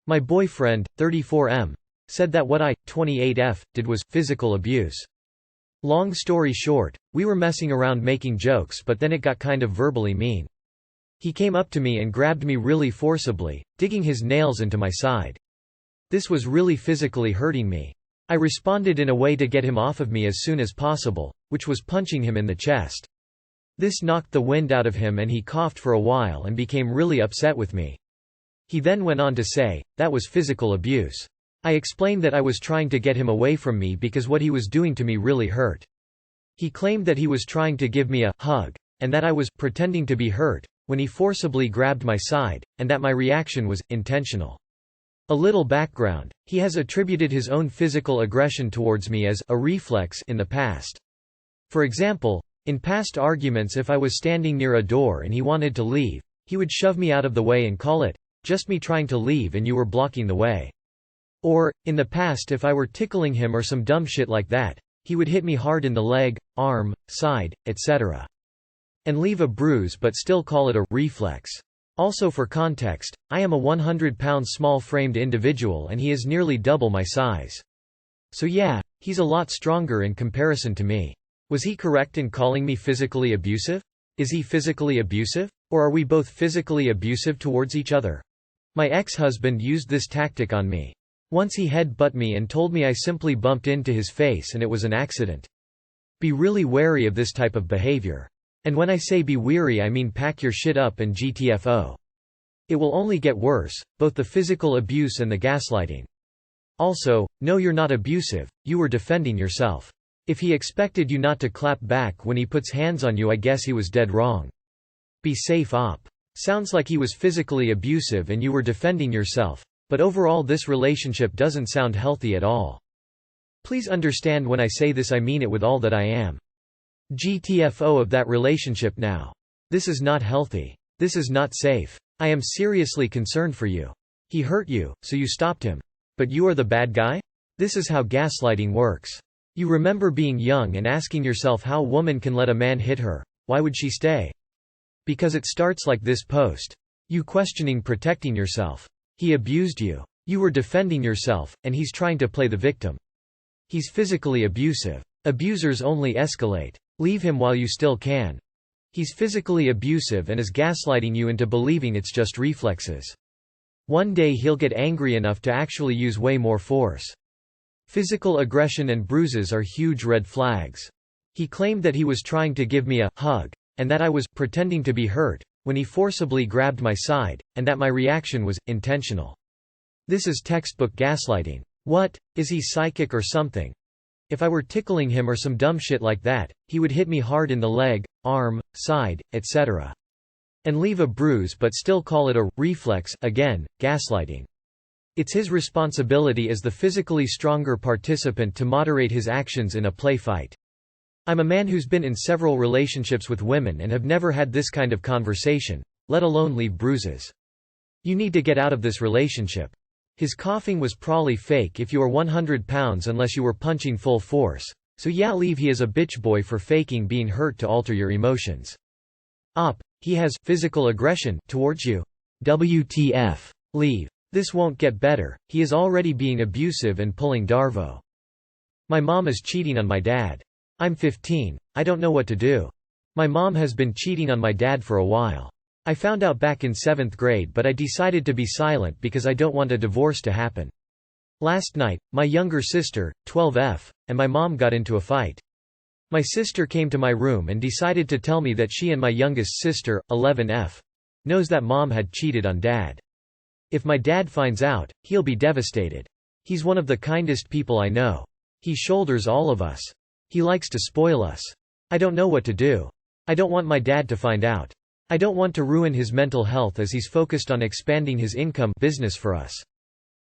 My boyfriend, 34M, said that what I, 28F, did was physical abuse. Long story short, we were messing around making jokes, but then it got kind of verbally mean. He came up to me and grabbed me really forcibly, digging his nails into my side. This was really physically hurting me. I responded in a way to get him off of me as soon as possible, which was punching him in the chest. This knocked the wind out of him and he coughed for a while and became really upset with me. He then went on to say, that was physical abuse. I explained that I was trying to get him away from me because what he was doing to me really hurt. He claimed that he was trying to give me a hug, and that I was pretending to be hurt when he forcibly grabbed my side, and that my reaction was intentional. A little background: he has attributed his own physical aggression towards me as a reflex in the past. For example, in past arguments, if I was standing near a door and he wanted to leave, he would shove me out of the way and call it just me trying to leave and you were blocking the way. Or, in the past, if I were tickling him or some dumb shit like that, he would hit me hard in the leg, arm, side, etc. and leave a bruise but still call it a reflex. Also, for context, I am a 100-pound small-framed individual and he is nearly double my size. So yeah, he's a lot stronger in comparison to me. Was he correct in calling me physically abusive? Is he physically abusive? Or are we both physically abusive towards each other? My ex-husband used this tactic on me. Once he head-butt me and told me I simply bumped into his face and it was an accident. Be really wary of this type of behavior. And when I say be wary, I mean pack your shit up and GTFO. It will only get worse, both the physical abuse and the gaslighting. Also, no, you're not abusive, you were defending yourself. If he expected you not to clap back when he puts hands on you, I guess he was dead wrong. Be safe op. Sounds like he was physically abusive and you were defending yourself, but overall this relationship doesn't sound healthy at all. Please understand, when I say this I mean it with all that I am. GTFO of that relationship now. This is not healthy. This is not safe. I am seriously concerned for you. He hurt you, so you stopped him. But you are the bad guy? This is how gaslighting works. You remember being young and asking yourself how a woman can let a man hit her. Why would she stay? Because it starts like this post. You questioning, protecting yourself. He abused you. You were defending yourself, and he's trying to play the victim. He's physically abusive. Abusers only escalate. Leave him while you still can. He's physically abusive and is gaslighting you into believing it's just reflexes. One day he'll get angry enough to actually use way more force. Physical aggression and bruises are huge red flags. He claimed that he was trying to give me a hug, and that I was pretending to be hurt when he forcibly grabbed my side, and that my reaction was intentional. This is textbook gaslighting. What? Is he psychic or something? If I were tickling him or some dumb shit like that, he would hit me hard in the leg, arm, side, etc. and leave a bruise but still call it a reflex. Again, gaslighting. It's his responsibility as the physically stronger participant to moderate his actions in a play fight. I'm a man who's been in several relationships with women and have never had this kind of conversation, let alone leave bruises. You need to get out of this relationship. His coughing was probably fake if you are 100 pounds unless you were punching full force. So yeah, leave. He is a bitch boy for faking being hurt to alter your emotions. Op. He has physical aggression towards you. WTF. Leave. This won't get better. He is already being abusive and pulling Darvo. My mom is cheating on my dad. I'm 15. I don't know what to do. My mom has been cheating on my dad for a while. I found out back in 7th grade, but I decided to be silent because I don't want a divorce to happen. Last night, my younger sister, 12F, and my mom got into a fight. My sister came to my room and decided to tell me that she and my youngest sister, 11F, knows that mom had cheated on dad. If my dad finds out, he'll be devastated. He's one of the kindest people I know. He shoulders all of us. He likes to spoil us. I don't know what to do. I don't want my dad to find out. I don't want to ruin his mental health as he's focused on expanding his income business for us.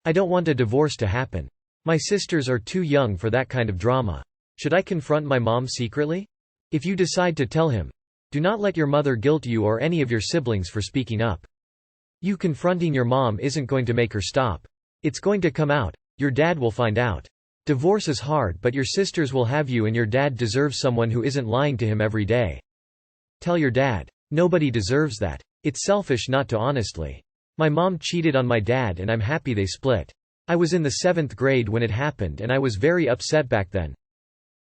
I don't want a divorce to happen. My sisters are too young for that kind of drama. Should I confront my mom secretly? If you decide to tell him, do not let your mother guilt you or any of your siblings for speaking up. You confronting your mom isn't going to make her stop. It's going to come out. Your dad will find out. Divorce is hard, but your sisters will have you, and your dad deserves someone who isn't lying to him every day. Tell your dad. Nobody deserves that. It's selfish not to honestly. My mom cheated on my dad and I'm happy they split. I was in the 7th grade when it happened and I was very upset back then.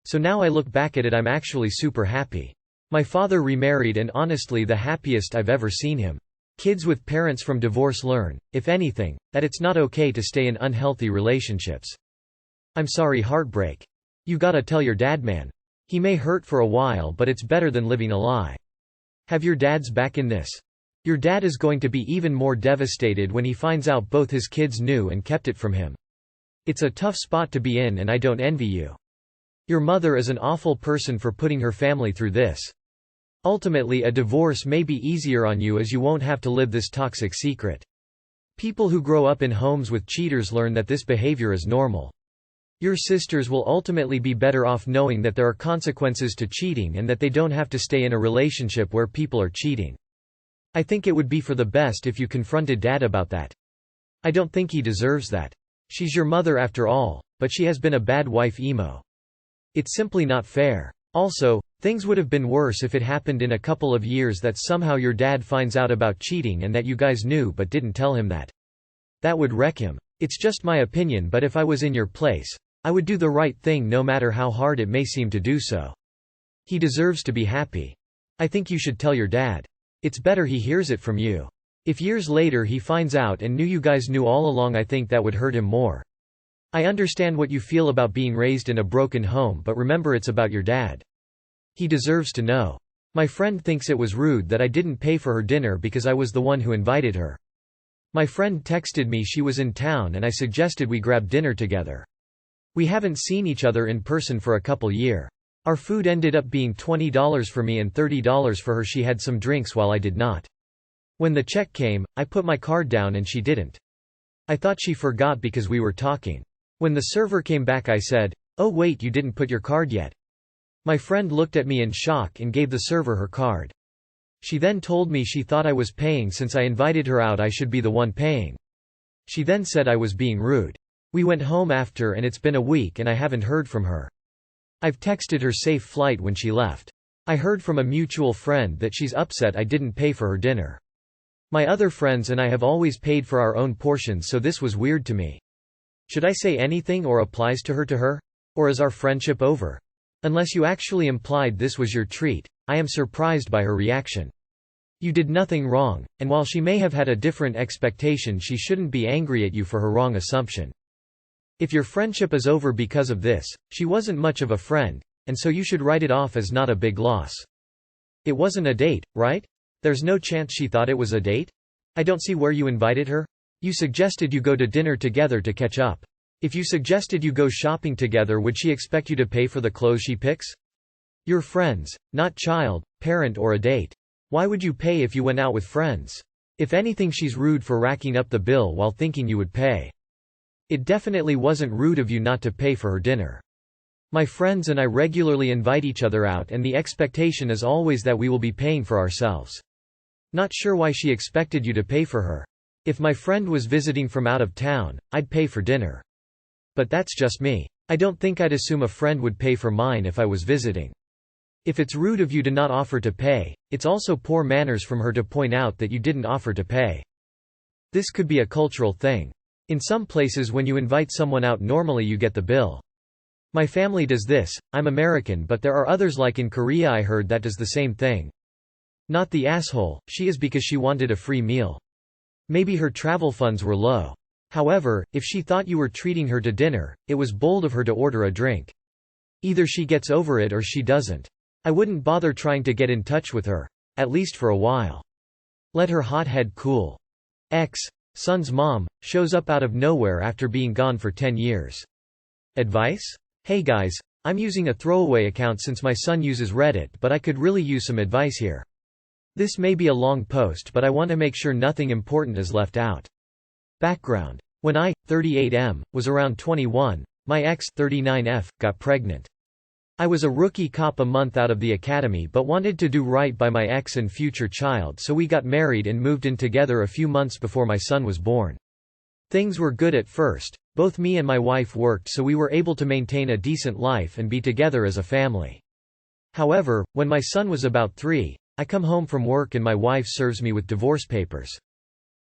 So now I look back at it, I'm actually super happy. My father remarried and honestly the happiest I've ever seen him. Kids with parents from divorce learn, if anything, that it's not okay to stay in unhealthy relationships. I'm sorry, heartbreak. You gotta tell your dad, man. He may hurt for a while but it's better than living a lie. Have your dad's back in this. Your dad is going to be even more devastated when he finds out both his kids knew and kept it from him. It's a tough spot to be in and I don't envy you. Your mother is an awful person for putting her family through this. Ultimately, a divorce may be easier on you as you won't have to live this toxic secret. People who grow up in homes with cheaters learn that this behavior is normal. Your sisters will ultimately be better off knowing that there are consequences to cheating and that they don't have to stay in a relationship where people are cheating. I think it would be for the best if you confronted Dad about that. I don't think he deserves that. She's your mother after all, but she has been a bad wife emo. It's simply not fair. Also, things would have been worse if it happened in a couple of years that somehow your dad finds out about cheating and that you guys knew but didn't tell him that. That would wreck him. It's just my opinion, but if I was in your place, I would do the right thing no matter how hard it may seem to do so. He deserves to be happy. I think you should tell your dad. It's better he hears it from you. If years later he finds out and knew you guys knew all along, I think that would hurt him more. I understand what you feel about being raised in a broken home, but remember it's about your dad. He deserves to know. My friend thinks it was rude that I didn't pay for her dinner because I was the one who invited her. My friend texted me she was in town and I suggested we grab dinner together. We haven't seen each other in person for a couple years. Our food ended up being $20 for me and $30 for her. She had some drinks while I did not. When the check came, I put my card down and she didn't. I thought she forgot because we were talking. When the server came back I said, "Oh wait, you didn't put your card yet." My friend looked at me in shock and gave the server her card. She then told me she thought I was paying since I invited her out, I should be the one paying. She then said I was being rude. We went home after and it's been a week and I haven't heard from her. I've texted her safe flight when she left. I heard from a mutual friend that she's upset I didn't pay for her dinner. My other friends and I have always paid for our own portions, so this was weird to me. Should I say anything or applies to her? Or is our friendship over? Unless you actually implied this was your treat, I am surprised by her reaction. You did nothing wrong, and while she may have had a different expectation, she shouldn't be angry at you for her wrong assumption. If your friendship is over because of this, she wasn't much of a friend, and so you should write it off as not a big loss. It wasn't a date, right? There's no chance she thought it was a date? I don't see where you invited her. You suggested you go to dinner together to catch up. If you suggested you go shopping together, would she expect you to pay for the clothes she picks? You're friends, not child, parent or a date. Why would you pay if you went out with friends? If anything, she's rude for racking up the bill while thinking you would pay. It definitely wasn't rude of you not to pay for her dinner. My friends and I regularly invite each other out and the expectation is always that we will be paying for ourselves. Not sure why she expected you to pay for her. If my friend was visiting from out of town, I'd pay for dinner. But that's just me. I don't think I'd assume a friend would pay for mine if I was visiting. If it's rude of you to not offer to pay, it's also poor manners from her to point out that you didn't offer to pay. This could be a cultural thing. In some places when you invite someone out, normally you get the bill. My family does this. I'm American, but there are others, like in Korea I heard, that does the same thing. Not the asshole, she is, because she wanted a free meal. Maybe her travel funds were low. However, if she thought you were treating her to dinner, it was bold of her to order a drink. Either she gets over it or she doesn't. I wouldn't bother trying to get in touch with her. At least for a while. Let her hot head cool. Son's mom shows up out of nowhere after being gone for 10 years. Advice? Hey guys, I'm using a throwaway account since my son uses Reddit, but I could really use some advice here. This may be a long post, but I want to make sure nothing important is left out. Background. When I, 38M, was around 21, my ex, 39F, got pregnant. I was a rookie cop a month out of the academy but wanted to do right by my ex and future child, so we got married and moved in together a few months before my son was born. Things were good at first. Both me and my wife worked, so we were able to maintain a decent life and be together as a family. However, when my son was about 3, I come home from work and my wife serves me with divorce papers.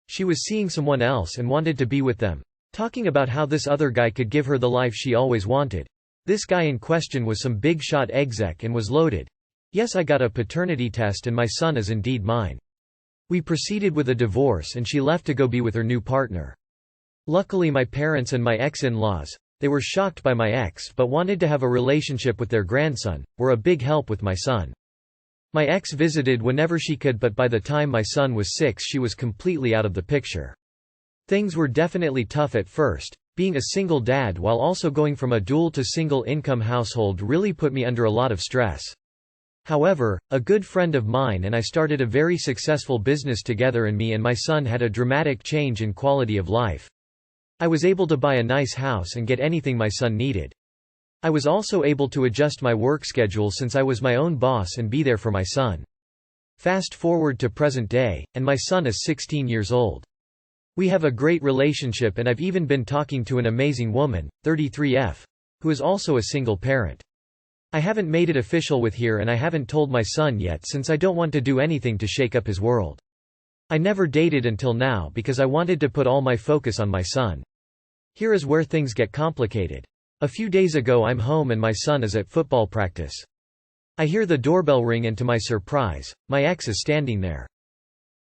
She was seeing someone else and wanted to be with them. Talking about how this other guy could give her the life she always wanted. This guy in question was some big shot exec and was loaded. Yes, I got a paternity test and my son is indeed mine. We proceeded with a divorce and she left to go be with her new partner. Luckily my parents and my ex-in-laws, they were shocked by my ex but wanted to have a relationship with their grandson, were a big help with my son. My ex visited whenever she could, but by the time my son was 6 she was completely out of the picture. Things were definitely tough at first. Being a single dad while also going from a dual to single income household really put me under a lot of stress. However, a good friend of mine and I started a very successful business together and me and my son had a dramatic change in quality of life. I was able to buy a nice house and get anything my son needed. I was also able to adjust my work schedule since I was my own boss and be there for my son. Fast forward to present day, and my son is 16 years old. We have a great relationship and I've even been talking to an amazing woman, 33F, who is also a single parent. I haven't made it official with her and I haven't told my son yet since I don't want to do anything to shake up his world. I never dated until now because I wanted to put all my focus on my son. Here is where things get complicated. A few days ago I'm home and my son is at football practice. I hear the doorbell ring and to my surprise, my ex is standing there.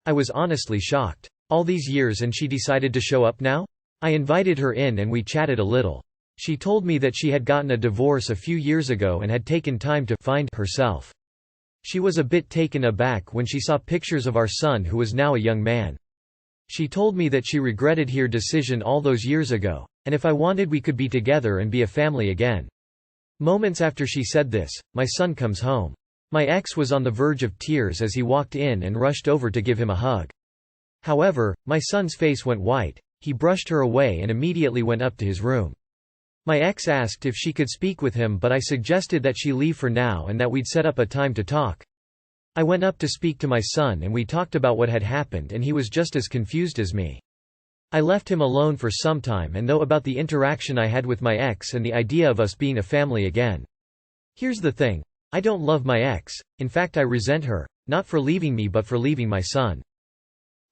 I was honestly shocked. All these years and she decided to show up now? I invited her in and we chatted a little. She told me that she had gotten a divorce a few years ago and had taken time to find herself. She was a bit taken aback when she saw pictures of our son who was now a young man. She told me that she regretted her decision all those years ago, and if I wanted we could be together and be a family again. Moments after she said this, my son comes home. My ex was on the verge of tears as he walked in and rushed over to give him a hug. However, my son's face went white, he brushed her away and immediately went up to his room. My ex asked if she could speak with him but I suggested that she leave for now and that we'd set up a time to talk. I went up to speak to my son and we talked about what had happened and he was just as confused as me. I left him alone for some time and though about the interaction I had with my ex and the idea of us being a family again. Here's the thing. I don't love my ex, in fact I resent her, not for leaving me but for leaving my son.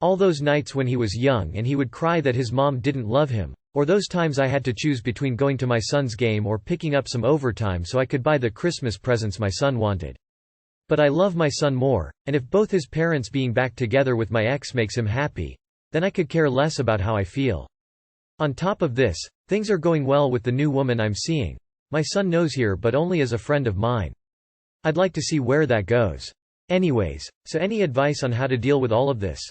All those nights when he was young and he would cry that his mom didn't love him, or those times I had to choose between going to my son's game or picking up some overtime so I could buy the Christmas presents my son wanted. But I love my son more, and if both his parents being back together with my ex makes him happy, then I could care less about how I feel. On top of this, things are going well with the new woman I'm seeing. My son knows her but only as a friend of mine. I'd like to see where that goes. Anyways, so any advice on how to deal with all of this?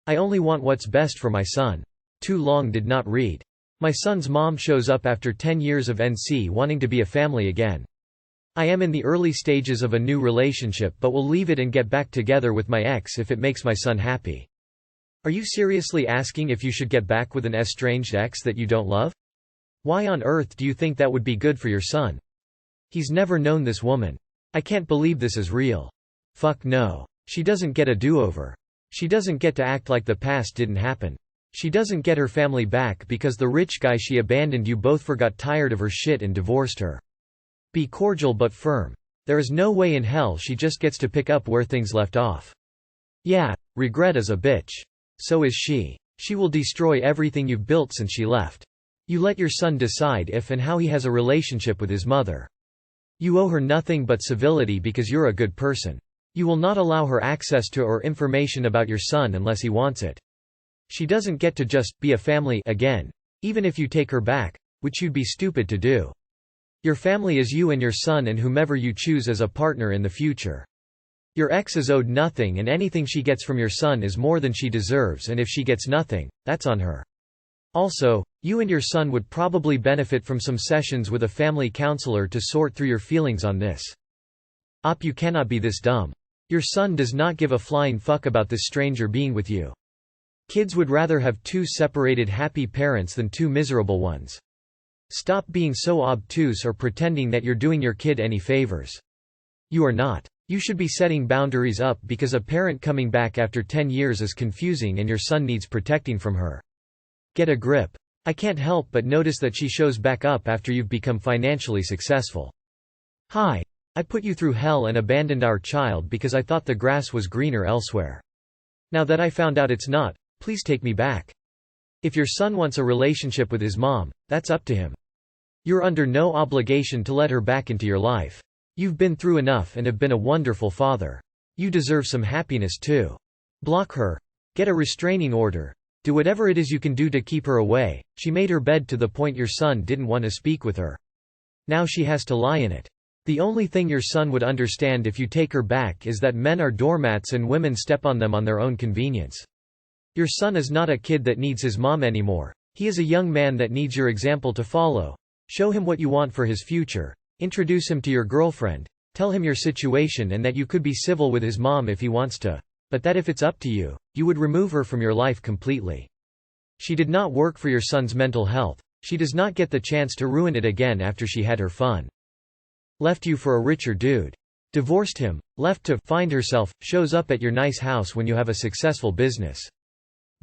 I only want what's best for my son. Too long did not read. My son's mom shows up after 10 years of NC wanting to be a family again. I am in the early stages of a new relationship but will leave it and get back together with my ex if it makes my son happy. Are you seriously asking if you should get back with an estranged ex that you don't love? Why on earth do you think that would be good for your son? He's never known this woman. I can't believe this is real. Fuck no. She doesn't get a do-over. She doesn't get to act like the past didn't happen. She doesn't get her family back because the rich guy she abandoned you both for got tired of her shit and divorced her. Be cordial but firm. There is no way in hell she just gets to pick up where things left off. Yeah, regret is a bitch. So is she. She will destroy everything you've built since she left. You let your son decide if and how he has a relationship with his mother. You owe her nothing but civility because you're a good person. You will not allow her access to or information about your son unless he wants it. She doesn't get to just be a family again, even if you take her back, which you'd be stupid to do. Your family is you and your son and whomever you choose as a partner in the future. Your ex is owed nothing and anything she gets from your son is more than she deserves, and if she gets nothing, that's on her. Also, you and your son would probably benefit from some sessions with a family counselor to sort through your feelings on this. You cannot be this dumb. Your son does not give a flying fuck about this stranger being with you. Kids would rather have two separated happy parents than two miserable ones. Stop being so obtuse or pretending that you're doing your kid any favors. You are not. You should be setting boundaries up because a parent coming back after 10 years is confusing and your son needs protecting from her. Get a grip. I can't help but notice that she shows back up after you've become financially successful. Hi. I put you through hell and abandoned our child because I thought the grass was greener elsewhere. Now that I found out it's not, Please take me back. If your son wants a relationship with his mom, that's up to him. You're under no obligation to let her back into your life. You've been through enough and have been a wonderful father. You deserve some happiness too. Block her. Get a restraining order. Do whatever it is you can do to keep her away. She made her bed to the point your son didn't want to speak with her. Now she has to lie in it. The only thing your son would understand if you take her back is that men are doormats and women step on them on their own convenience. Your son is not a kid that needs his mom anymore. He is a young man that needs your example to follow. Show him what you want for his future. Introduce him to your girlfriend. Tell him your situation and that you could be civil with his mom if he wants to. But that if it's up to you, you would remove her from your life completely. She did not work for your son's mental health. She does not get the chance to ruin it again after she had her fun. Left you for a richer dude. Divorced him. Left to find herself, shows up at your nice house when you have a successful business.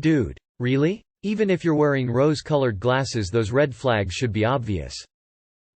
Dude. Really? Even if you're wearing rose-colored glasses, those red flags should be obvious.